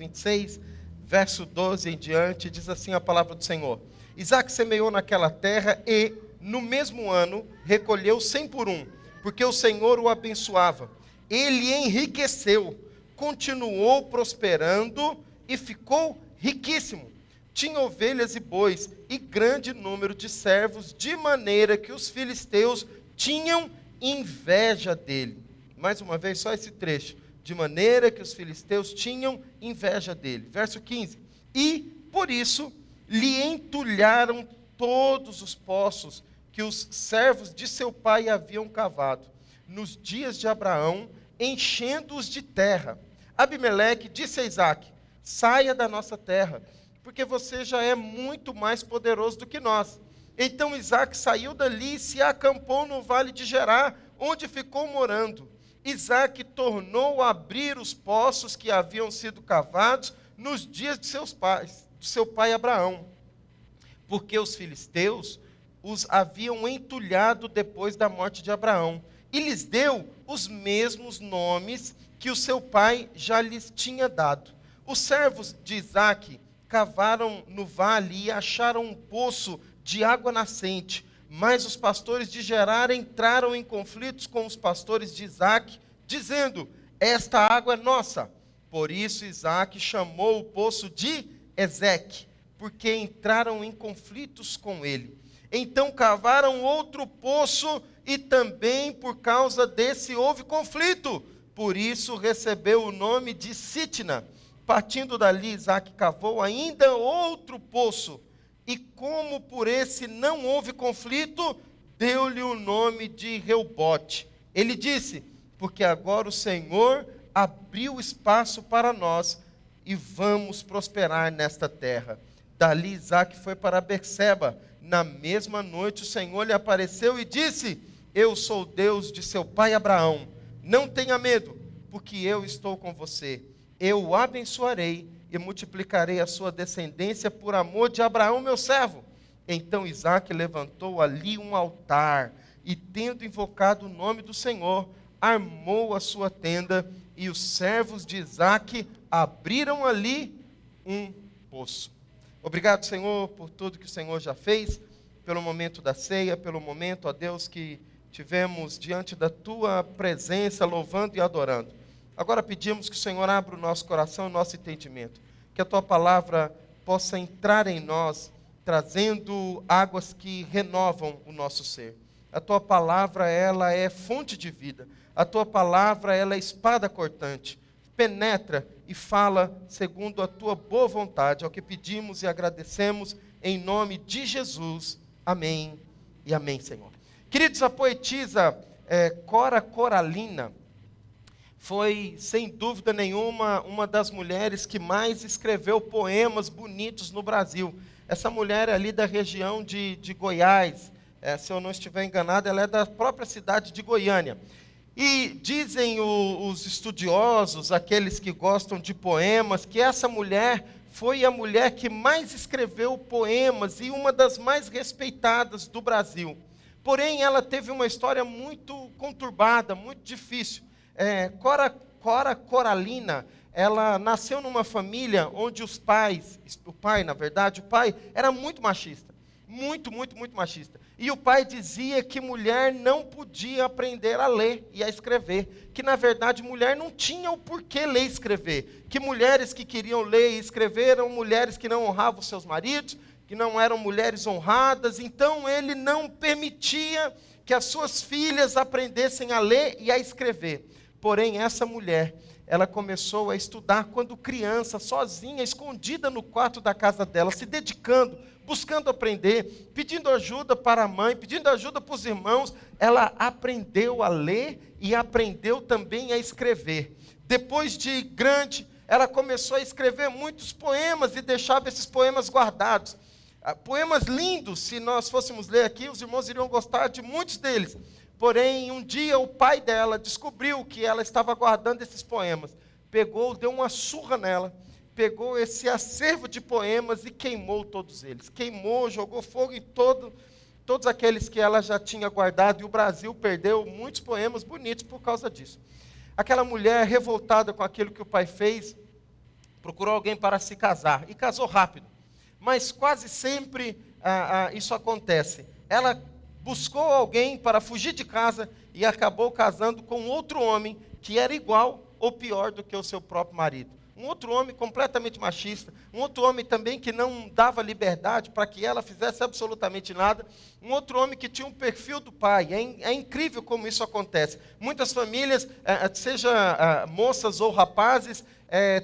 26, verso 12 em diante, diz assim a palavra do Senhor. Isaac semeou naquela terra e, no mesmo ano, recolheu 100 por um, porque o Senhor o abençoava. Ele enriqueceu, continuou prosperando e ficou riquíssimo. Tinha ovelhas e bois e grande número de servos, de maneira que os filisteus tinham inveja dele. Mais uma vez, só esse trecho. De maneira que os filisteus tinham inveja dele. Verso 15. E, por isso, lhe entulharam todos os poços que os servos de seu pai haviam cavado, nos dias de Abraão, enchendo-os de terra. Abimeleque disse a Isaque: saia da nossa terra, porque você já é muito mais poderoso do que nós. Então Isaque saiu dali e se acampou no vale de Gerá, onde ficou morando. Isaque tornou a abrir os poços que haviam sido cavados nos dias de seus pais, de seu pai Abraão, porque os filisteus os haviam entulhado depois da morte de Abraão, e lhes deu os mesmos nomes que o seu pai já lhes tinha dado. Os servos de Isaque cavaram no vale e acharam um poço de água nascente, mas os pastores de Gerar entraram em conflitos com os pastores de Isaque, dizendo: esta água é nossa. Por isso Isaque chamou o poço de Ezeque, porque entraram em conflitos com ele. Então cavaram outro poço e também por causa desse houve conflito. Por isso recebeu o nome de Sitna. Partindo dali, Isaque cavou ainda outro poço, e como por esse não houve conflito, deu-lhe o nome de Reubote. Ele disse: porque agora o Senhor abriu espaço para nós, e vamos prosperar nesta terra. Dali Isaque foi para Berseba. Na mesma noite o Senhor lhe apareceu e disse: eu sou o Deus de seu pai Abraão. Não tenha medo, porque eu estou com você. Eu o abençoarei e multiplicarei a sua descendência por amor de Abraão, meu servo. Então Isaque levantou ali um altar, e tendo invocado o nome do Senhor, armou a sua tenda, e os servos de Isaque abriram ali um poço. Obrigado, Senhor, por tudo que o Senhor já fez, pelo momento da ceia, pelo momento, ó Deus, que tivemos diante da Tua presença, louvando e adorando. Agora pedimos que o Senhor abra o nosso coração e o nosso entendimento, que a Tua palavra possa entrar em nós, trazendo águas que renovam o nosso ser. A Tua palavra, ela é fonte de vida. A Tua palavra, ela é espada cortante. Penetra e fala segundo a Tua boa vontade. É o que pedimos e agradecemos em nome de Jesus. Amém e amém, Senhor. Queridos, a poetisa Cora Coralina foi, sem dúvida nenhuma, uma das mulheres que mais escreveu poemas bonitos no Brasil. Essa mulher é ali da região de Goiás, se eu não estiver enganado, ela é da própria cidade de Goiânia. E dizem os estudiosos, aqueles que gostam de poemas, que essa mulher foi a mulher que mais escreveu poemas e uma das mais respeitadas do Brasil. Porém, ela teve uma história muito conturbada, muito difícil. Cora Coralina, ela nasceu numa família onde o pai era muito machista. Muito machista. E o pai dizia que mulher não podia aprender a ler e a escrever. Que, na verdade, mulher não tinha o porquê ler e escrever. Que mulheres que queriam ler e escrever eram mulheres que não honravam seus maridos, que não eram mulheres honradas. Então, ele não permitia que as suas filhas aprendessem a ler e a escrever. Porém, essa mulher, ela começou a estudar quando criança, sozinha, escondida no quarto da casa dela, se dedicando, buscando aprender, pedindo ajuda para a mãe, pedindo ajuda para os irmãos. Ela aprendeu a ler e aprendeu também a escrever. Depois de grande, ela começou a escrever muitos poemas e deixava esses poemas guardados. Poemas lindos, se nós fôssemos ler aqui, os irmãos iriam gostar de muitos deles. Porém, um dia o pai dela descobriu que ela estava guardando esses poemas. Deu uma surra nela, pegou esse acervo de poemas e queimou todos eles. Queimou, jogou fogo em todos aqueles que ela já tinha guardado, e o Brasil perdeu muitos poemas bonitos por causa disso. Aquela mulher revoltada com aquilo que o pai fez, procurou alguém para se casar, e casou rápido. Mas quase sempre isso acontece. Ela buscou alguém para fugir de casa e acabou casando com outro homem que era igual ou pior do que o seu próprio marido. Um outro homem completamente machista, um outro homem também que não dava liberdade para que ela fizesse absolutamente nada, um outro homem que tinha um perfil do pai. É incrível como isso acontece. Muitas famílias, seja moças ou rapazes,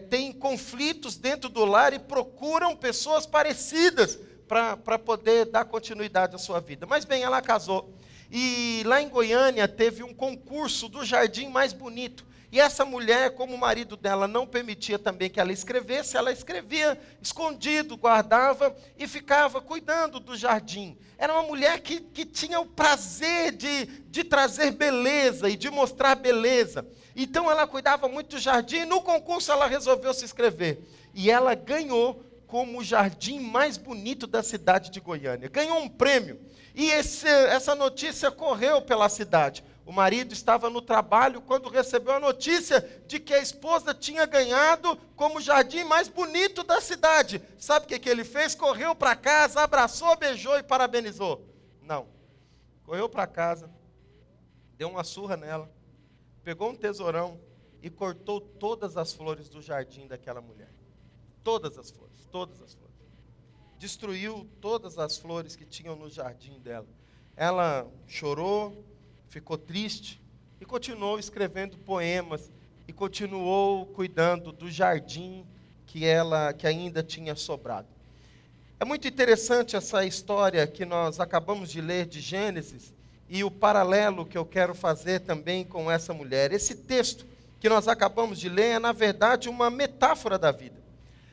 têm conflitos dentro do lar e procuram pessoas parecidas para poder dar continuidade à sua vida. Mas bem, ela casou. E lá em Goiânia teve um concurso do jardim mais bonito. E essa mulher, como o marido dela não permitia também que ela escrevesse, ela escrevia escondido, guardava e ficava cuidando do jardim. Era uma mulher que tinha o prazer de trazer beleza e de mostrar beleza. Então ela cuidava muito do jardim e no concurso ela resolveu se inscrever. E ela ganhou como o jardim mais bonito da cidade de Goiânia. Ganhou um prêmio. E essa notícia correu pela cidade. O marido estava no trabalho quando recebeu a notícia de que a esposa tinha ganhado como o jardim mais bonito da cidade. Sabe o que ele fez? Correu para casa, abraçou, beijou e parabenizou. Não. Correu para casa, deu uma surra nela, pegou um tesourão e cortou todas as flores do jardim daquela mulher. Todas as flores, todas as flores. Destruiu todas as flores que tinham no jardim dela. Ela chorou, ficou triste e continuou escrevendo poemas e continuou cuidando do jardim que ainda tinha sobrado. É muito interessante essa história que nós acabamos de ler de Gênesis e o paralelo que eu quero fazer também com essa mulher. Esse texto que nós acabamos de ler é, na verdade, uma metáfora da vida.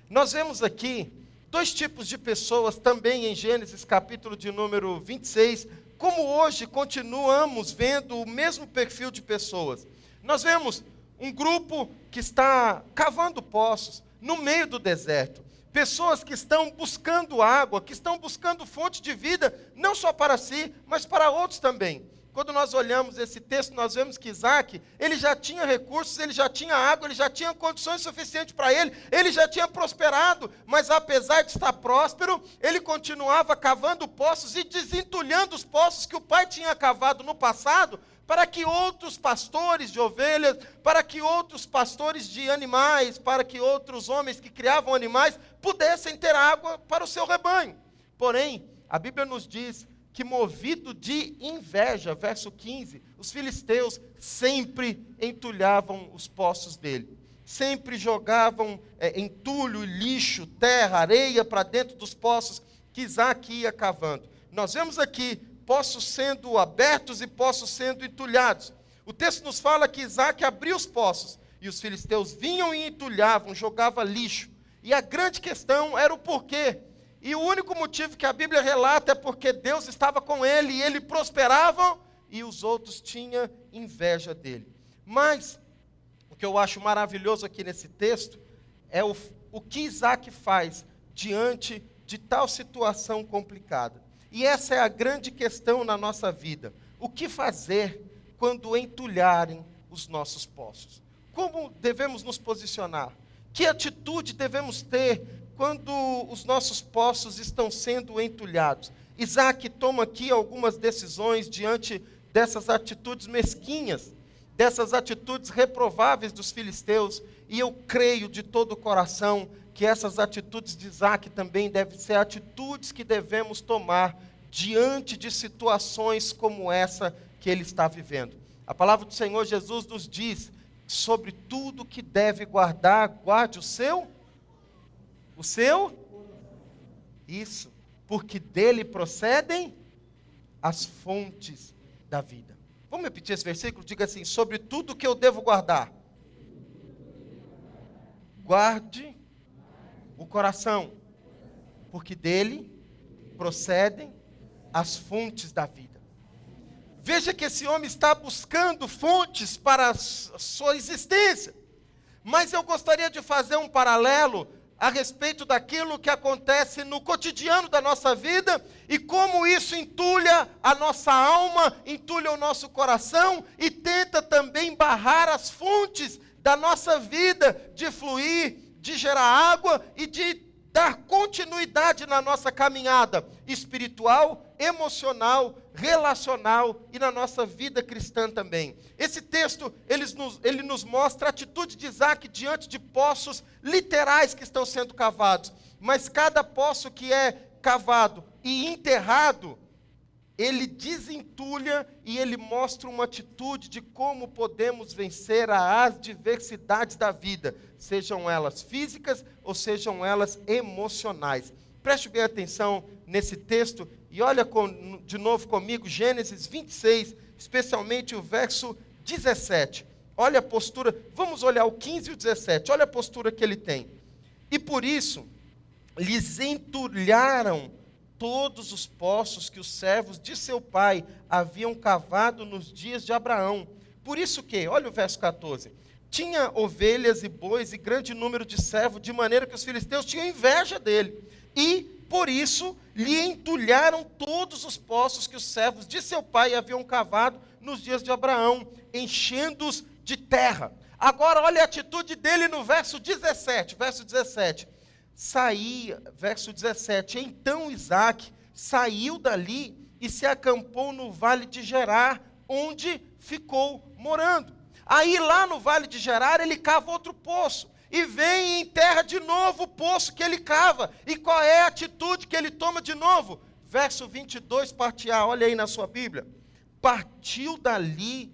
Nós vemos aqui dois tipos de pessoas também em Gênesis capítulo de número 26, como hoje continuamos vendo o mesmo perfil de pessoas. Nós vemos um grupo que está cavando poços no meio do deserto. Pessoas que estão buscando água, que estão buscando fonte de vida, não só para si, mas para outros também. Quando nós olhamos esse texto, nós vemos que Isaac, ele já tinha recursos, ele já tinha água, ele já tinha condições suficientes para ele já tinha prosperado, mas apesar de estar próspero, ele continuava cavando poços e desentulhando os poços que o pai tinha cavado no passado, para que outros pastores de ovelhas, para que outros pastores de animais, para que outros homens que criavam animais, pudessem ter água para o seu rebanho. Porém, a Bíblia nos diz que movido de inveja, verso 15, os filisteus sempre entulhavam os poços dele. Sempre jogavam entulho, lixo, terra, areia para dentro dos poços que Isaac ia cavando. Nós vemos aqui poços sendo abertos e poços sendo entulhados. O texto nos fala que Isaac abriu os poços e os filisteus vinham e entulhavam, jogavam lixo. E a grande questão era o porquê. E o único motivo que a Bíblia relata é porque Deus estava com ele e ele prosperava e os outros tinham inveja dele. Mas o que eu acho maravilhoso aqui nesse texto é o que Isaac faz diante de tal situação complicada. E essa é a grande questão na nossa vida. O que fazer quando entulharem os nossos poços? Como devemos nos posicionar? Que atitude devemos ter quando os nossos poços estão sendo entulhados? Isaac toma aqui algumas decisões diante dessas atitudes mesquinhas, dessas atitudes reprováveis dos filisteus, e eu creio de todo o coração que essas atitudes de Isaac também devem ser atitudes que devemos tomar diante de situações como essa que ele está vivendo. A palavra do Senhor Jesus nos diz, sobre tudo que deve guardar, guarde o seu? Isso, porque dele procedem as fontes da vida. Vamos repetir esse versículo? Diga assim, sobre tudo que eu devo guardar, guarde o coração, porque dele procedem as fontes da vida. Veja que esse homem está buscando fontes para a sua existência, mas eu gostaria de fazer um paralelo a respeito daquilo que acontece no cotidiano da nossa vida e como isso entulha a nossa alma, entulha o nosso coração e tenta também barrar as fontes da nossa vida de fluir, de gerar água e de dar continuidade na nossa caminhada espiritual, emocional, relacional e na nossa vida cristã também. Esse texto, ele nos mostra a atitude de Isaac diante de poços literais que estão sendo cavados. Mas cada poço que é cavado e enterrado, ele desentulha e ele mostra uma atitude de como podemos vencer as adversidades da vida, sejam elas físicas ou sejam elas emocionais. Preste bem atenção nesse texto e olha de novo comigo Gênesis 26, especialmente o verso 17. Olha a postura, vamos olhar o 15 e o 17, olha a postura que ele tem. E por isso, lhes entulharam todos os poços que os servos de seu pai haviam cavado nos dias de Abraão. Por isso que, olha o verso 14, tinha ovelhas e bois e grande número de servos, de maneira que os filisteus tinham inveja dele. E, por isso, lhe entulharam todos os poços que os servos de seu pai haviam cavado nos dias de Abraão, enchendo-os de terra. Agora, olha a atitude dele no verso 17, verso 17, então Isaac saiu dali e se acampou no vale de Gerar, onde ficou morando. Aí lá no vale de Gerar ele cava outro poço, e vem e enterra de novo o poço que ele cava. E qual é a atitude que ele toma de novo? Verso 22, parte A, olha aí na sua Bíblia. Partiu dali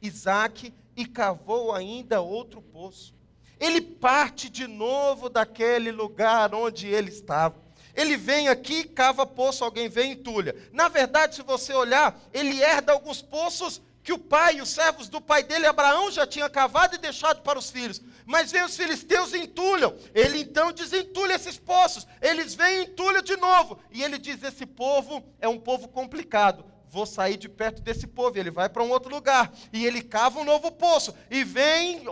Isaac e cavou ainda outro poço. Ele parte de novo daquele lugar onde ele estava. Ele vem aqui, cava poço, alguém vem e entulha. Na verdade, se você olhar, ele herda alguns poços que o pai e os servos do pai dele, Abraão, já tinha cavado e deixado para os filhos. Mas vem os filisteus e entulham. Ele então desentulha esses poços. Eles vêm e entulham de novo. E ele diz, esse povo é um povo complicado. Vou sair de perto desse povo. E ele vai para um outro lugar. E ele cava um novo poço. E vem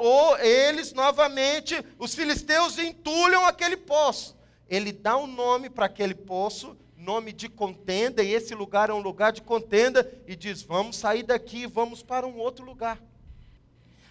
eles novamente, os filisteus entulham aquele poço. Ele dá um nome para aquele poço, nome de contenda, e esse lugar é um lugar de contenda, e diz, vamos sair daqui, vamos para um outro lugar.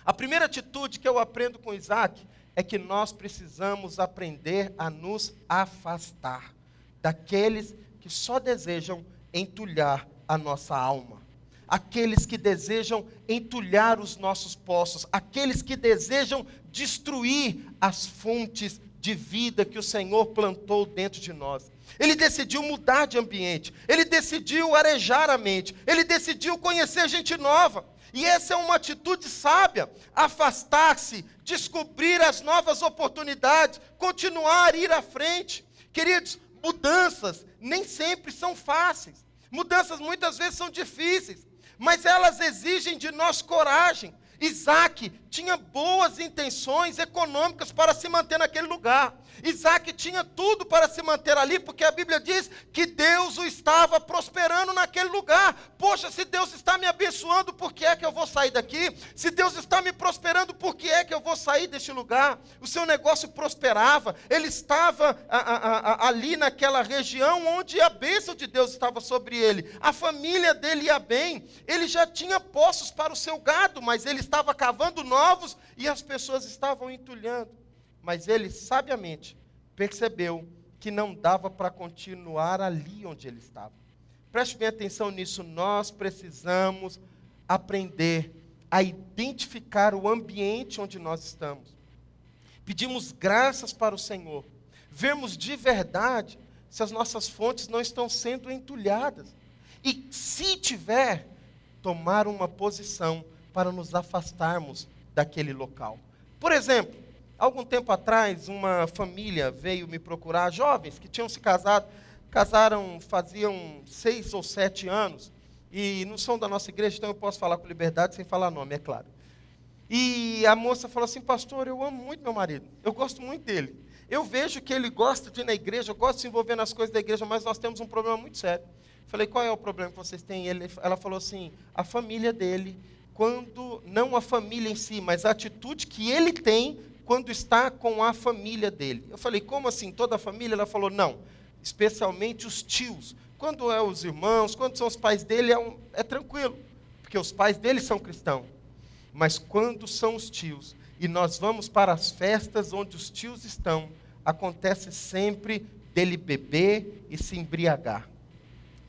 A primeira atitude que eu aprendo com Isaac é que nós precisamos aprender a nos afastar daqueles que só desejam entulhar a nossa alma, aqueles que desejam entulhar os nossos poços, aqueles que desejam destruir as fontes de vida que o Senhor plantou dentro de nós. Ele decidiu mudar de ambiente, ele decidiu arejar a mente, ele decidiu conhecer gente nova. E essa é uma atitude sábia, afastar-se, descobrir as novas oportunidades, continuar a ir à frente. Queridos, mudanças nem sempre são fáceis, mudanças muitas vezes são difíceis, mas elas exigem de nós coragem. Isaac tinha boas intenções econômicas para se manter naquele lugar. Isaac tinha tudo para se manter ali, porque a Bíblia diz que Deus o estava prosperando naquele lugar. Poxa, se Deus está me abençoando, por que é que eu vou sair daqui? Se Deus está me prosperando, por que é que eu vou sair deste lugar? O seu negócio prosperava, ele estava ali naquela região onde a bênção de Deus estava sobre ele. A família dele ia bem, ele já tinha poços para o seu gado, mas ele estava cavando novos e as pessoas estavam entulhando. Mas ele sabiamente percebeu que não dava para continuar ali onde ele estava. Preste bem atenção nisso, nós precisamos aprender a identificar o ambiente onde nós estamos. Pedimos graças para o Senhor, vermos de verdade se as nossas fontes não estão sendo entulhadas. E se tiver, tomar uma posição para nos afastarmos daquele local. Por exemplo, algum tempo atrás, uma família veio me procurar, jovens que tinham se casado, casaram faziam 6 ou 7 anos, e não são da nossa igreja, então eu posso falar com liberdade sem falar nome, é claro. E a moça falou assim, pastor, eu amo muito meu marido, eu gosto muito dele. Eu vejo que ele gosta de ir na igreja, eu gosto de se envolver nas coisas da igreja, mas nós temos um problema muito sério. Falei, qual é o problema que vocês têm? Ela falou assim, a família dele, quando, não a família em si, mas a atitude que ele tem quando está com a família dele. Eu falei, como assim, toda a família? Ela falou, não, especialmente os tios. Quando é os irmãos, quando são os pais dele, é tranquilo, porque os pais dele são cristãos. Mas quando são os tios, e nós vamos para as festas onde os tios estão, acontece sempre dele beber e se embriagar.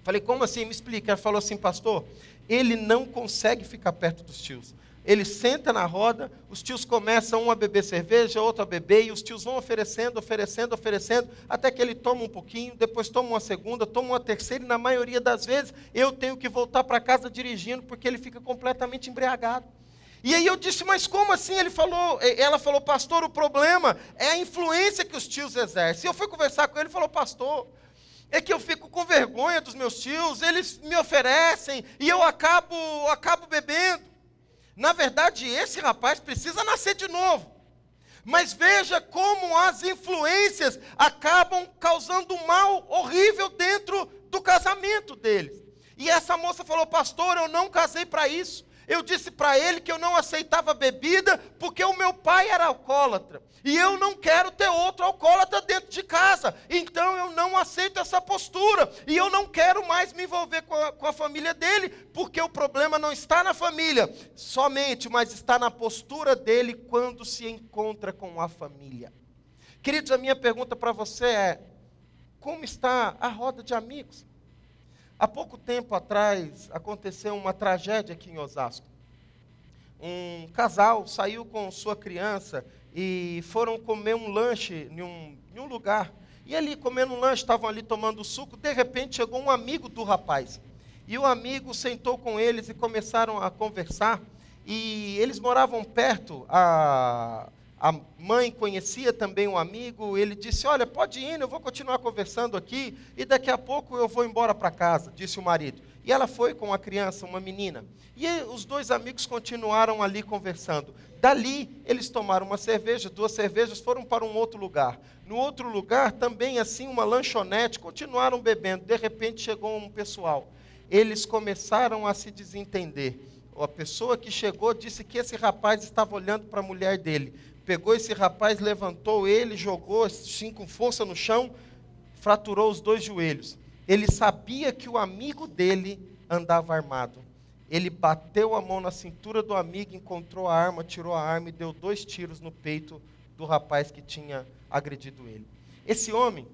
Falei, como assim? Me explica. Ela falou assim, pastor, ele não consegue ficar perto dos tios. Ele senta na roda, os tios começam um a beber cerveja, outro a beber, e os tios vão oferecendo, até que ele toma um pouquinho, depois toma uma segunda, toma uma terceira, e na maioria das vezes eu tenho que voltar para casa dirigindo, porque ele fica completamente embriagado. E aí eu disse, mas como assim? Ela falou, pastor, o problema é a influência que os tios exercem. E eu fui conversar com ele e falou, pastor, é que eu fico com vergonha dos meus tios, eles me oferecem, e eu acabo bebendo. Na verdade, esse rapaz precisa nascer de novo. Mas veja como as influências acabam causando um mal horrível dentro do casamento deles. E essa moça falou, pastor, eu não casei para isso. Eu disse para ele que eu não aceitava bebida porque o meu pai era alcoólatra. E eu não quero ter outro alcoólatra dentro de casa. Então eu não aceito essa postura. E eu não quero mais me envolver com a família dele, porque o problema não está na família somente, mas está na postura dele quando se encontra com a família. Queridos, a minha pergunta para você é, como está a roda de amigos? Há pouco tempo atrás, aconteceu uma tragédia aqui em Osasco. Um casal saiu com sua criança e foram comer um lanche em um lugar. E ali, comendo um lanche, estavam ali tomando suco, de repente chegou um amigo do rapaz. E o amigo sentou com eles e começaram a conversar. E eles moravam perto, a mãe conhecia também um amigo, ele disse, olha, pode ir, eu vou continuar conversando aqui, e daqui a pouco eu vou embora para casa, disse o marido. E ela foi com a criança, uma menina. E os dois amigos continuaram ali conversando. Dali, eles tomaram uma cerveja, 2 cervejas, foram para um outro lugar. No outro lugar, também assim, uma lanchonete, continuaram bebendo. De repente, chegou um pessoal. Eles começaram a se desentender. A pessoa que chegou disse que esse rapaz estava olhando para a mulher dele. Pegou esse rapaz, levantou ele, jogou assim com força no chão, fraturou os 2 joelhos. Ele sabia que o amigo dele andava armado. Ele bateu a mão na cintura do amigo, encontrou a arma, tirou a arma e deu 2 tiros no peito do rapaz que tinha agredido ele. Esse homem,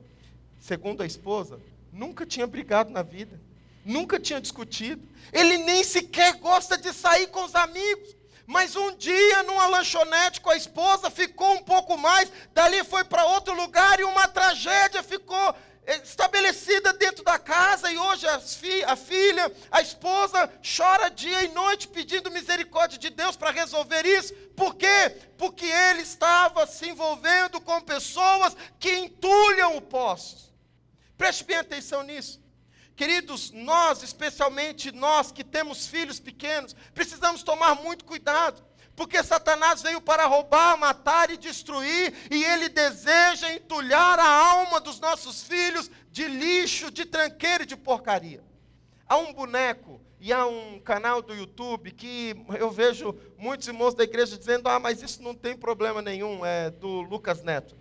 segundo a esposa, nunca tinha brigado na vida, nunca tinha discutido, ele nem sequer gosta de sair com os amigos. Mas um dia, numa lanchonete com a esposa, ficou um pouco mais, dali foi para outro lugar e uma tragédia ficou estabelecida dentro da casa. E hoje a filha, a esposa, chora dia e noite pedindo misericórdia de Deus para resolver isso. Por quê? Porque ele estava se envolvendo com pessoas que entulham o poço. Preste bem atenção nisso. Queridos, nós, especialmente nós que temos filhos pequenos, precisamos tomar muito cuidado, porque Satanás veio para roubar, matar e destruir, e ele deseja entulhar a alma dos nossos filhos de lixo, de tranqueira e de porcaria. Há um boneco e há um canal do YouTube que eu vejo muitos irmãos da igreja dizendo, mas isso não tem problema nenhum, é do Lucas Neto.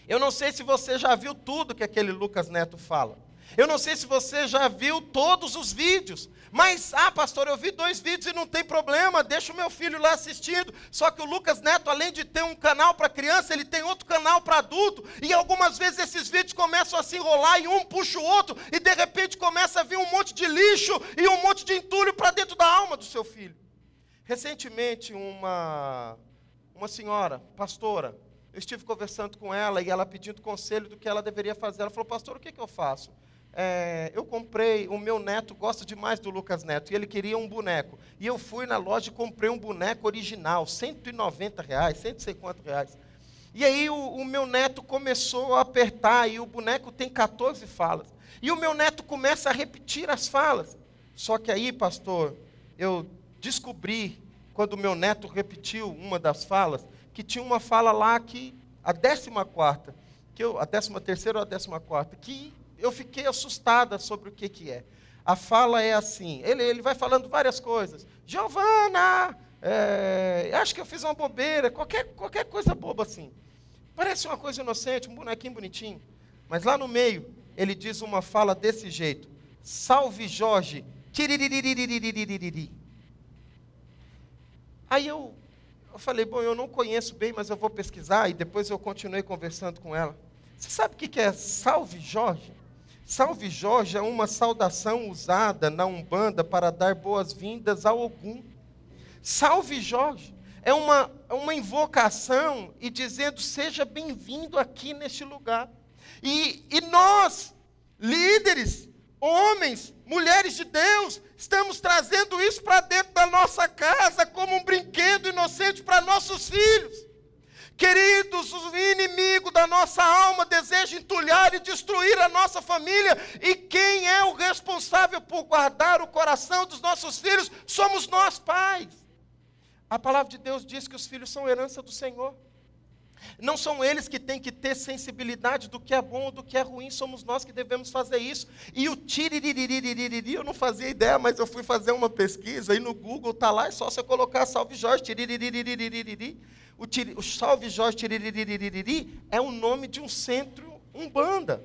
Eu não sei se você já viu tudo que aquele Lucas Neto fala. Eu não sei se você já viu todos os vídeos, mas, pastor, eu vi 2 vídeos e não tem problema, deixa o meu filho lá assistindo. Só que o Lucas Neto, além de ter um canal para criança, ele tem outro canal para adulto, e algumas vezes esses vídeos começam a se enrolar, e um puxa o outro, e de repente começa a vir um monte de lixo, e um monte de entulho para dentro da alma do seu filho. Recentemente, uma senhora, pastora, eu estive conversando com ela, e ela pedindo conselho do que ela deveria fazer. Ela falou, pastor, o que eu faço? Eu comprei, o meu neto gosta demais do Lucas Neto, e ele queria um boneco. E eu fui na loja e comprei um boneco original, R$190, cento e sei quantos reais. E aí o meu neto começou a apertar, e o boneco tem 14 falas. E o meu neto começa a repetir as falas. Só que aí, pastor, eu descobri, quando o meu neto repetiu uma das falas, que tinha uma fala lá que, a 14ª, a 13ª ou a 14ª, que eu fiquei assustada sobre o que é. A fala é assim, ele vai falando várias coisas. Giovana, acho que eu fiz uma bobeira, qualquer coisa boba assim. Parece uma coisa inocente, um bonequinho bonitinho. Mas lá no meio, ele diz uma fala desse jeito. Salve Jorge. Aí eu eu falei, bom, eu não conheço bem, mas eu vou pesquisar, e depois eu continuei conversando com ela. Você sabe o que é Salve Jorge? Salve Jorge é uma saudação usada na Umbanda para dar boas-vindas ao Ogum. Salve Jorge é uma invocação e dizendo, seja bem-vindo aqui neste lugar. E nós, líderes, homens, mulheres de Deus, estamos trazendo isso para dentro da nossa casa como um brinquedo inocente para nossos filhos. Queridos, o inimigo da nossa alma deseja entulhar e destruir a nossa família. E quem é o responsável por guardar o coração dos nossos filhos? Somos nós, pais. A palavra de Deus diz que os filhos são herança do Senhor. Não são eles que têm que ter sensibilidade do que é bom ou do que é ruim, somos nós que devemos fazer isso. E o tiririririri, eu não fazia ideia, mas eu fui fazer uma pesquisa, e no Google está lá, é só você colocar Salve Jorge, tiririririri. O Salve Jorge tiririririri é o nome de um centro Umbanda.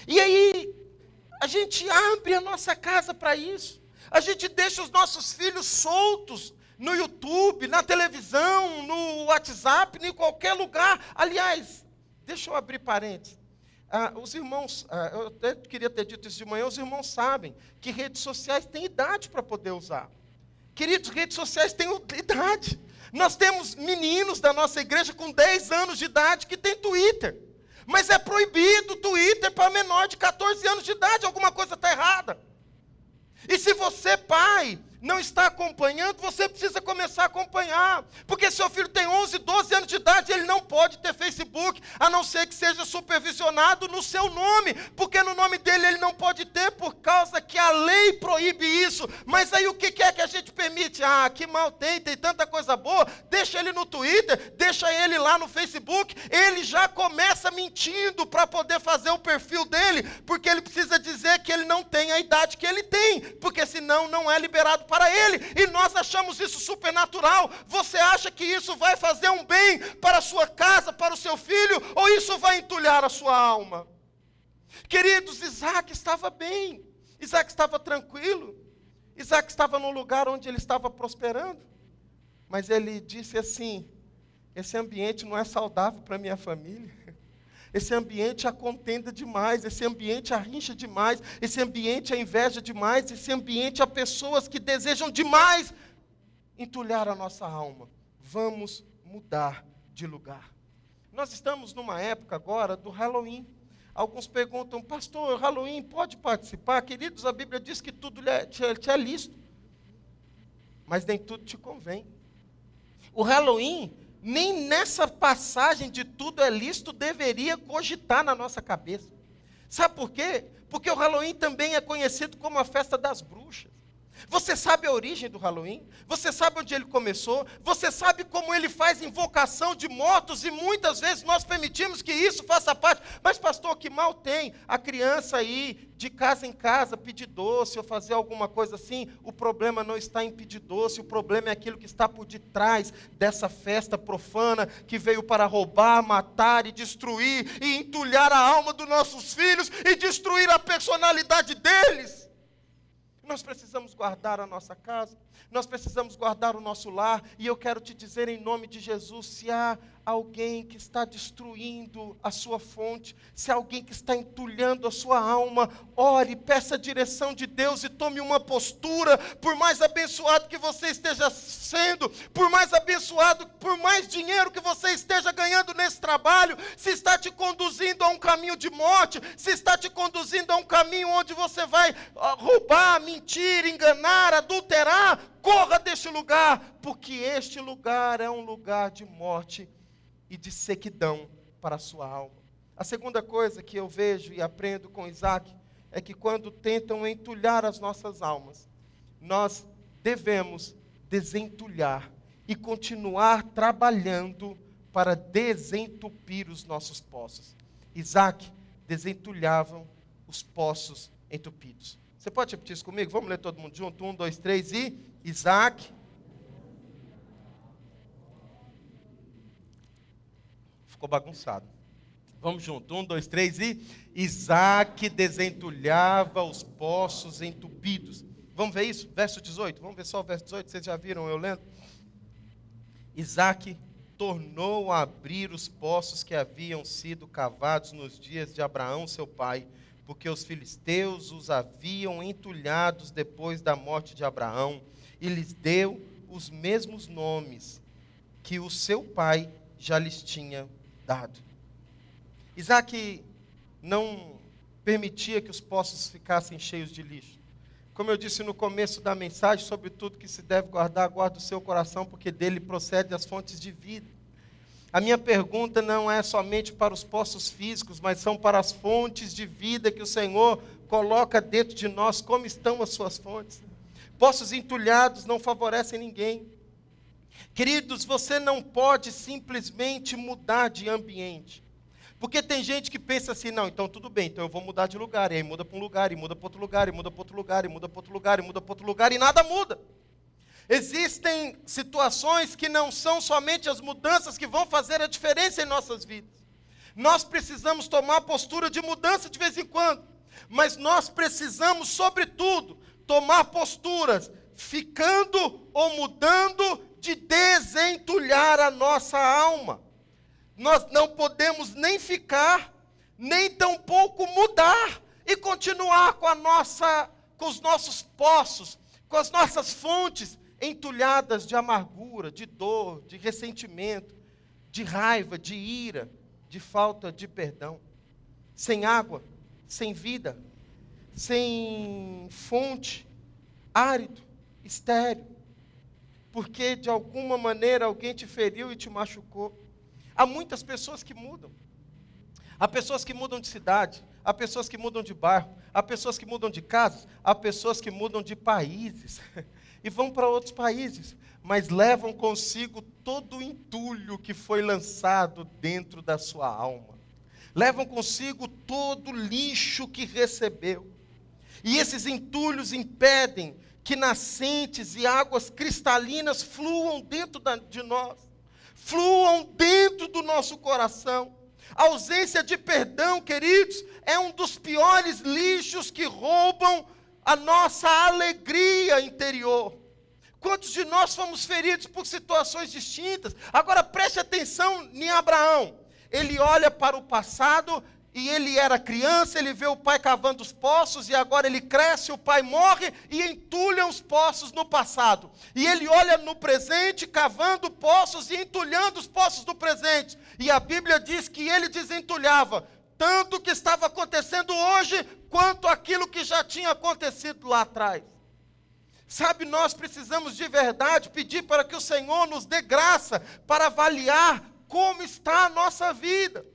E aí, a gente abre a nossa casa para isso. A gente deixa os nossos filhos soltos no YouTube, na televisão, no WhatsApp, em qualquer lugar. Aliás, deixa eu abrir parênteses. Os irmãos, eu até queria ter dito isso de manhã, os irmãos sabem que redes sociais têm idade para poder usar. Queridos, redes sociais têm idade. Nós temos meninos da nossa igreja com 10 anos de idade que têm Twitter. Mas é proibido o Twitter para menor de 14 anos de idade. Alguma coisa está errada. E se você, pai, não está acompanhando, você precisa começar a acompanhar. Porque seu filho tem 11, 12 anos de idade, ele não pode ter Facebook, a não ser que seja supervisionado no seu nome. Porque no nome dele ele não pode ter, por causa que a lei proíbe isso. Mas aí o que é que a gente permite? Que mal tem tanta coisa boa. Deixa ele no Twitter, deixa ele lá no Facebook. Ele já começa mentindo para poder fazer o perfil dele, porque ele precisa dizer que ele não tem a idade que ele tem, porque senão não é liberado para ele, e nós achamos isso supernatural. Você acha que isso vai fazer um bem para a sua casa, para o seu filho, ou isso vai entulhar a sua alma? Queridos, Isaac estava bem, Isaac estava tranquilo, Isaac estava num lugar onde ele estava prosperando, mas ele disse assim, esse ambiente não é saudável para a minha família. Esse ambiente a contenda demais, esse ambiente a rincha demais, esse ambiente a inveja demais, esse ambiente a pessoas que desejam demais entulhar a nossa alma. Vamos mudar de lugar. Nós estamos numa época agora do Halloween. Alguns perguntam, pastor, Halloween pode participar? Queridos, a Bíblia diz que tudo te é lícito, mas nem tudo te convém. O Halloween, nem nessa passagem de tudo é lícito, deveria cogitar na nossa cabeça. Sabe por quê? Porque o Halloween também é conhecido como a festa das bruxas. Você sabe a origem do Halloween? Você sabe onde ele começou? Você sabe como ele faz invocação de mortos? E muitas vezes nós permitimos que isso faça parte. Mas pastor, que mal tem a criança ir de casa em casa pedir doce ou fazer alguma coisa assim? O problema não está em pedir doce, o problema é aquilo que está por detrás dessa festa profana que veio para roubar, matar e destruir e entulhar a alma dos nossos filhos e destruir a personalidade deles. Nós precisamos guardar a nossa casa, nós precisamos guardar o nosso lar, e eu quero te dizer em nome de Jesus, se há alguém que está destruindo a sua fonte, se há alguém que está entulhando a sua alma, ore, peça a direção de Deus e tome uma postura. Por mais abençoado que você esteja sendo, por mais abençoado, por mais dinheiro que você esteja ganhando nesse trabalho, se está te conduzindo a um caminho de morte, se está te conduzindo a um caminho onde você vai roubar, mentir, enganar, adulterar, corra deste lugar, porque este lugar é um lugar de morte e de sequidão para a sua alma. A segunda coisa que eu vejo e aprendo com Isaac é que quando tentam entulhar as nossas almas, nós devemos desentulhar e continuar trabalhando para desentupir os nossos poços. Isaac desentulhavam os poços entupidos. Você pode repetir isso comigo? Vamos ler todo mundo junto? 1, 2, 3 e... Isaac... Ficou bagunçado. Vamos junto. 1, 2, 3 e... Isaac desentulhava os poços entupidos. Vamos ver isso? Verso 18. Vamos ver só o verso 18. Vocês já viram eu lendo? Isaque tornou a abrir os poços que haviam sido cavados nos dias de Abraão, seu pai, porque os filisteus os haviam entulhados depois da morte de Abraão, e lhes deu os mesmos nomes que o seu pai já lhes tinha dado. Isaque não permitia que os poços ficassem cheios de lixo. Como eu disse no começo da mensagem, sobre tudo que se deve guardar, guarda o seu coração, porque dele procedem as fontes de vida. A minha pergunta não é somente para os poços físicos, mas são para as fontes de vida que o Senhor coloca dentro de nós. Como estão as suas fontes? Poços entulhados não favorecem ninguém. Queridos, você não pode simplesmente mudar de ambiente. Porque tem gente que pensa assim, não, então tudo bem, então eu vou mudar de lugar, e aí muda para um lugar, e muda para outro lugar, e muda para outro lugar, e muda para outro lugar, e muda para outro lugar, e nada muda. Existem situações que não são somente as mudanças que vão fazer a diferença em nossas vidas. Nós precisamos tomar postura de mudança de vez em quando, mas nós precisamos, sobretudo, tomar posturas, ficando ou mudando, de desentulhar a nossa alma. Nós não podemos nem ficar, nem tampouco mudar e continuar com os nossos poços, com as nossas fontes entulhadas de amargura, de dor, de ressentimento, de raiva, de ira, de falta de perdão. Sem água, sem vida, sem fonte, árido, estéril. Porque de alguma maneira alguém te feriu e te machucou. Há muitas pessoas que mudam. Há pessoas que mudam de cidade, há pessoas que mudam de bairro, há pessoas que mudam de casas, há pessoas que mudam de países e vão para outros países, mas levam consigo todo o entulho que foi lançado dentro da sua alma. Levam consigo todo o lixo que recebeu. E esses entulhos impedem que nascentes e águas cristalinas fluam dentro de nós, fluam dentro do nosso coração. A ausência de perdão, queridos, é um dos piores lixos que roubam a nossa alegria interior. Quantos de nós fomos feridos por situações distintas? Agora preste atenção em Abraão. Ele olha para o passado e ele era criança, ele vê o pai cavando os poços, e agora ele cresce, o pai morre e entulha os poços no passado. E ele olha no presente, cavando poços e entulhando os poços do presente. E a Bíblia diz que ele desentulhava tanto o que estava acontecendo hoje, quanto aquilo que já tinha acontecido lá atrás. Sabe, nós precisamos de verdade pedir para que o Senhor nos dê graça para avaliar como está a nossa vida.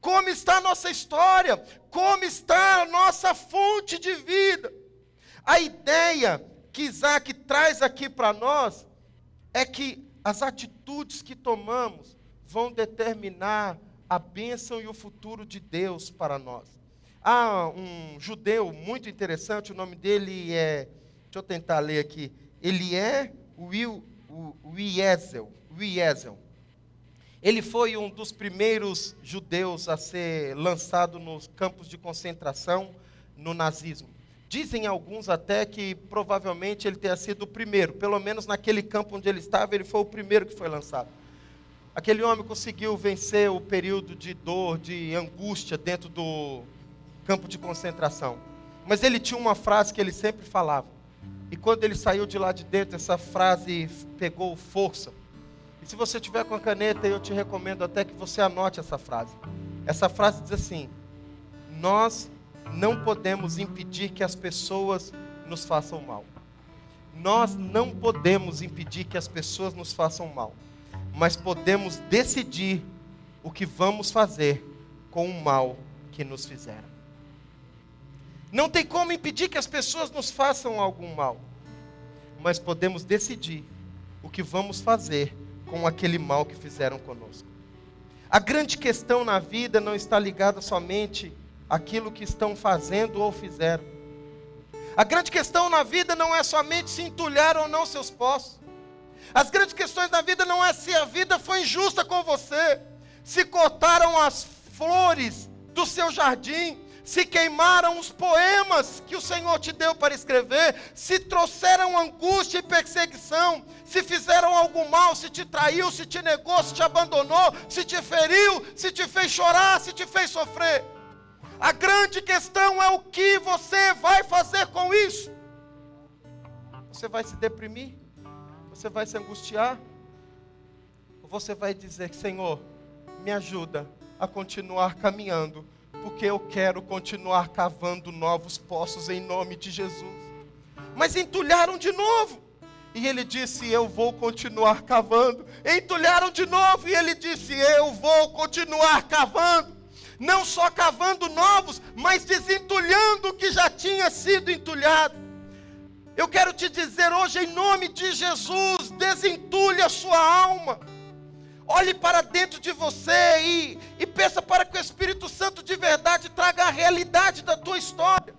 Como está a nossa história, como está a nossa fonte de vida. A ideia que Isaque traz aqui para nós é que as atitudes que tomamos vão determinar a bênção e o futuro de Deus para nós. Há um judeu muito interessante, o nome dele é, deixa eu tentar ler aqui, ele é Wiezel. Ele foi um dos primeiros judeus a ser lançado nos campos de concentração no nazismo. Dizem alguns até que provavelmente ele tenha sido o primeiro, pelo menos naquele campo onde ele estava, ele foi o primeiro que foi lançado. Aquele homem conseguiu vencer o período de dor, de angústia dentro do campo de concentração. Mas ele tinha uma frase que ele sempre falava. E quando ele saiu de lá de dentro, essa frase pegou força. E se você tiver com a caneta, eu te recomendo até que você anote essa frase. Essa frase diz assim: nós não podemos impedir que as pessoas nos façam mal. Nós não podemos impedir que as pessoas nos façam mal. Mas podemos decidir o que vamos fazer com o mal que nos fizeram. Não tem como impedir que as pessoas nos façam algum mal. Mas podemos decidir o que vamos fazer com aquele mal que fizeram conosco. A grande questão na vida não está ligada somente àquilo que estão fazendo ou fizeram. A grande questão na vida não é somente se entulharam ou não seus poços. As grandes questões na vida não é se a vida foi injusta com você, se cortaram as flores do seu jardim, se queimaram os poemas que o Senhor te deu para escrever, se trouxeram angústia e perseguição, se fizeram algum mal, se te traiu, se te negou, se te abandonou, se te feriu, se te fez chorar, se te fez sofrer. A grande questão é o que você vai fazer com isso. Você vai se deprimir? Você vai se angustiar? Ou você vai dizer, Senhor, me ajuda a continuar caminhando, porque eu quero continuar cavando novos poços em nome de Jesus. Mas entulharam de novo. E ele disse, eu vou continuar cavando. Entulharam de novo. E ele disse, eu vou continuar cavando. Não só cavando novos, mas desentulhando o que já tinha sido entulhado. Eu quero te dizer hoje, em nome de Jesus, desentulhe a sua alma. Olhe para dentro de você e peça para que o Espírito Santo de verdade traga a realidade da tua história.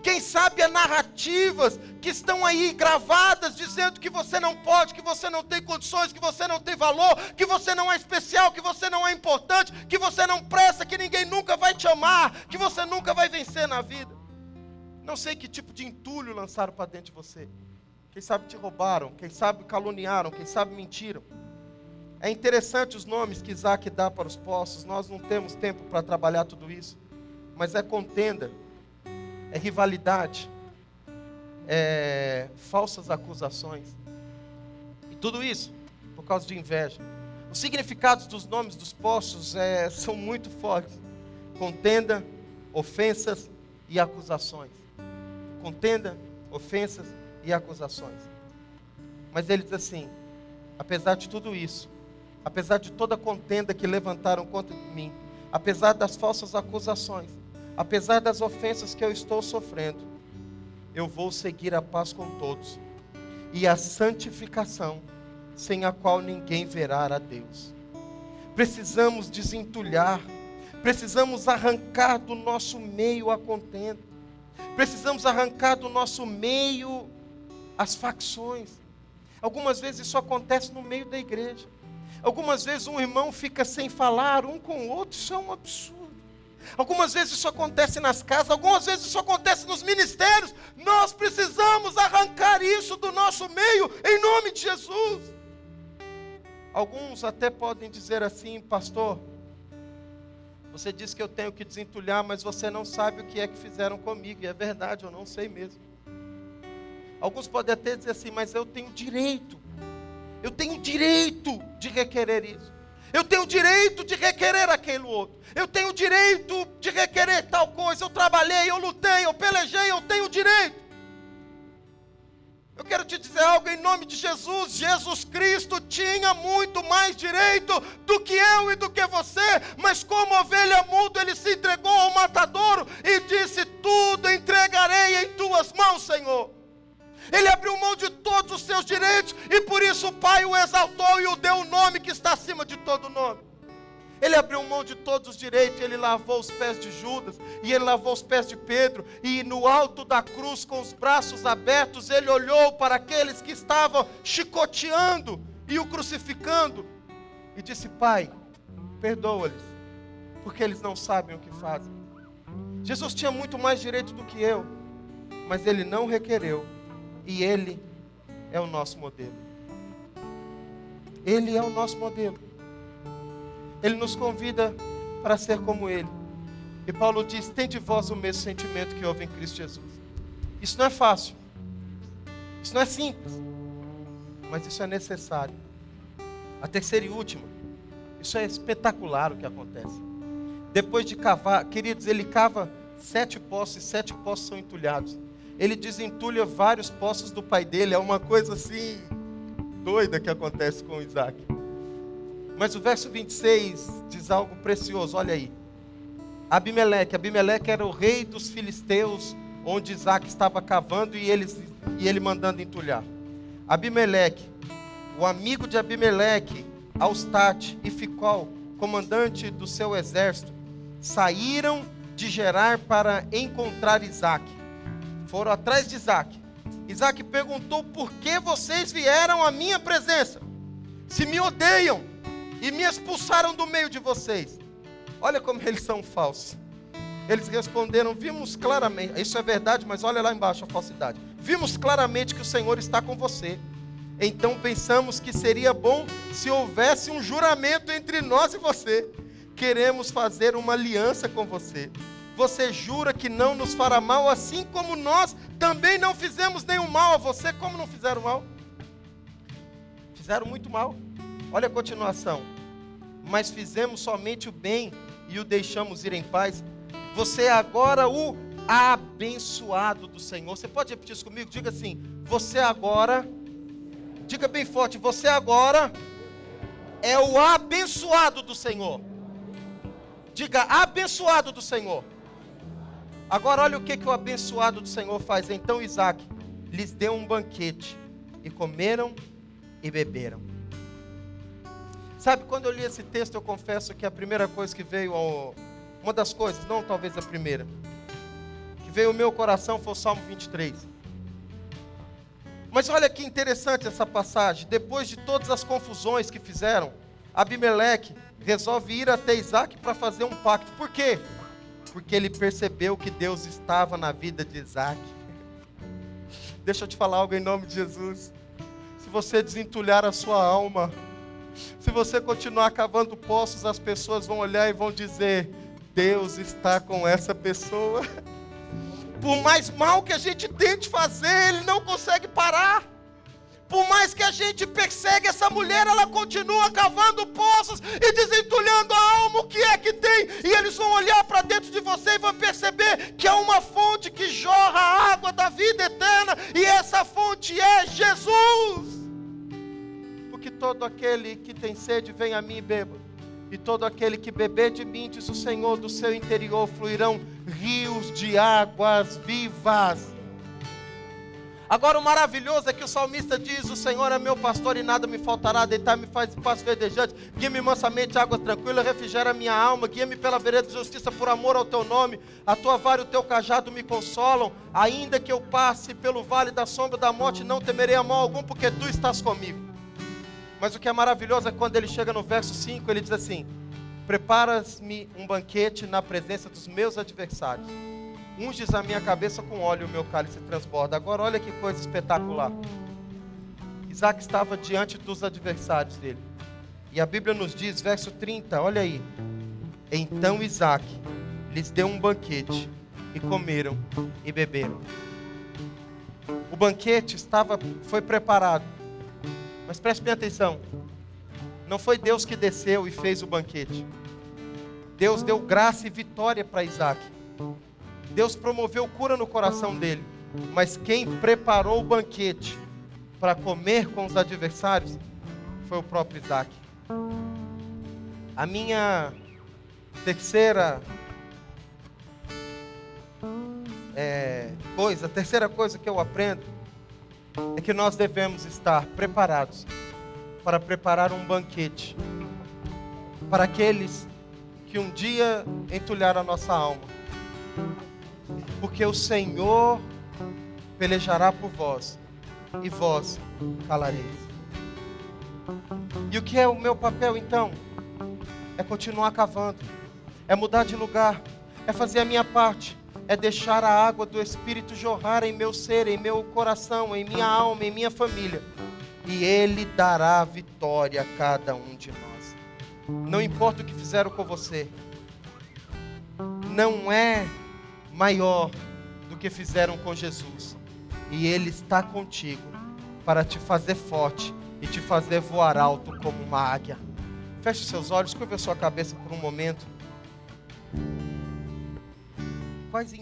Quem sabe há narrativas que estão aí gravadas dizendo que você não pode, que você não tem condições, que você não tem valor, que você não é especial, que você não é importante, que você não presta, que ninguém nunca vai te amar, que você nunca vai vencer na vida. Não sei que tipo de entulho lançaram para dentro de você. Quem sabe te roubaram, quem sabe caluniaram, quem sabe mentiram. É interessante os nomes que Isaac dá para os poços. Nós não temos tempo para trabalhar tudo isso. Mas é contenda, é rivalidade, é falsas acusações. E tudo isso por causa de inveja. Os significados dos nomes dos poços são muito fortes. Contenda, ofensas e acusações. Contenda, ofensas e acusações. Mas ele diz assim, apesar de tudo isso, apesar de toda a contenda que levantaram contra mim, apesar das falsas acusações, apesar das ofensas que eu estou sofrendo, eu vou seguir a paz com todos e a santificação, sem a qual ninguém verá a Deus. Precisamos desentulhar, precisamos arrancar do nosso meio a contenda, precisamos arrancar do nosso meio as facções. Algumas vezes isso acontece no meio da igreja. Algumas vezes um irmão fica sem falar um com o outro, isso é um absurdo. Algumas vezes isso acontece nas casas, algumas vezes isso acontece nos ministérios. Nós precisamos arrancar isso do nosso meio, em nome de Jesus. Alguns até podem dizer assim, pastor, você disse que eu tenho que desentulhar, mas você não sabe o que é que fizeram comigo. E é verdade, eu não sei mesmo. Alguns podem até dizer assim, mas eu tenho direito de requerer isso. Eu tenho direito de requerer aquele outro. Eu tenho direito de requerer tal coisa. Eu trabalhei, eu lutei, eu pelejei, eu tenho direito. Eu quero te dizer algo em nome de Jesus. Jesus Cristo tinha muito mais direito do que eu e do que você. Mas como ovelha muda, ele se entregou ao matadouro e disse, tudo entregarei em tuas mãos, Senhor. Ele abriu mão de todos os seus direitos e por isso o Pai o exaltou e o deu o nome que está acima de todo nome. Ele abriu mão de todos os direitos, ele lavou os pés de Judas e ele lavou os pés de Pedro. E no alto da cruz, com os braços abertos, ele olhou para aqueles que estavam chicoteando e o crucificando e disse, Pai, perdoa-lhes, porque eles não sabem o que fazem. Jesus tinha muito mais direito do que eu, mas ele não requereu. E ele é o nosso modelo. Ele é o nosso modelo. Ele nos convida para ser como ele. E Paulo diz, tem de vós o mesmo sentimento que houve em Cristo Jesus. Isso não é fácil. Isso não é simples. Mas isso é necessário. A terceira e última. Isso é espetacular o que acontece. Depois de cavar, queridos, ele cava 7 poços e 7 poços são entulhados. Ele desentulha vários poços do pai dele. É uma coisa assim, doida que acontece com Isaac. Mas o verso 26 diz algo precioso, olha aí. Abimeleque era o rei dos filisteus, onde Isaac estava cavando e ele mandando entulhar. Abimeleque, o amigo de Abimeleque, Austate e Ficol, comandante do seu exército, saíram de Gerar para encontrar Isaac. Foram atrás de Isaac. Isaac perguntou, por que vocês vieram à minha presença? Se me odeiam e me expulsaram do meio de vocês. Olha como eles são falsos. Eles responderam: vimos claramente, isso é verdade, mas olha lá embaixo a falsidade. Vimos claramente que o Senhor está com você. Então pensamos que seria bom se houvesse um juramento entre nós e você. Queremos fazer uma aliança com você. Você jura que não nos fará mal, assim como nós também não fizemos nenhum mal a você. Como não fizeram mal? Fizeram muito mal. Olha a continuação. Mas fizemos somente o bem e o deixamos ir em paz. Você é agora o abençoado do Senhor. Você pode repetir isso comigo? Diga assim: você agora, diga bem forte, você agora é o abençoado do Senhor. Diga: abençoado do Senhor. Agora olha o que o abençoado do Senhor faz. Então Isaac lhes deu um banquete, e comeram e beberam. Sabe, quando eu li esse texto, eu confesso que a primeira coisa que veio, uma das coisas, não talvez a primeira, que veio ao meu coração foi o Salmo 23. Mas olha que interessante essa passagem. Depois de todas as confusões que fizeram, Abimeleque resolve ir até Isaac para fazer um pacto. Por quê? Porque ele percebeu que Deus estava na vida de Isaac. Deixa eu te falar algo em nome de Jesus. Se você desentulhar a sua alma, se você continuar cavando poços, as pessoas vão olhar e vão dizer: Deus está com essa pessoa. Por mais mal que a gente tente fazer, Ele não consegue parar. Por mais que a gente persegue essa mulher, ela continua cavando poços e desentulhando a alma. O que é que tem? E eles vão olhar para dentro de você e vão perceber que há uma fonte que jorra a água da vida eterna. E essa fonte é Jesus. Porque todo aquele que tem sede, vem a mim e beba. E todo aquele que beber de mim, diz o Senhor, do seu interior fluirão rios de águas vivas. Agora o maravilhoso é que o salmista diz: o Senhor é meu pastor e nada me faltará. Deitar-me faz passo verdejante, guia-me mansamente a água tranquila, refrigera minha alma, guia-me pela vereda de justiça por amor ao teu nome. A tua vara e o teu cajado me consolam. Ainda que eu passe pelo vale da sombra da morte, não temerei a mal algum, porque tu estás comigo. Mas o que é maravilhoso é quando ele chega no verso 5, ele diz assim: preparas-me um banquete na presença dos meus adversários. Unges a minha cabeça com óleo e o meu cálice transborda. Agora olha que coisa espetacular. Isaac estava diante dos adversários dele. E a Bíblia nos diz, verso 30, olha aí. Então Isaac lhes deu um banquete, e comeram e beberam. O banquete foi preparado. Mas preste bem atenção. Não foi Deus que desceu e fez o banquete. Deus deu graça e vitória para Isaac. Deus promoveu cura no coração dele. Mas quem preparou o banquete para comer com os adversários foi o próprio Isaac. A minha terceira coisa que eu aprendo é que nós devemos estar preparados para preparar um banquete para aqueles que um dia entulharam a nossa alma. Porque o Senhor pelejará por vós, e vós calareis. E o que é o meu papel então? É continuar cavando, é mudar de lugar, é fazer a minha parte, é deixar a água do Espírito jorrar em meu ser, em meu coração, em minha alma, em minha família. E Ele dará vitória a cada um de nós. Não importa o que fizeram com você, não é maior do que fizeram com Jesus. E Ele está contigo para te fazer forte e te fazer voar alto como uma águia. Feche seus olhos, curva a sua cabeça por um momento. Quais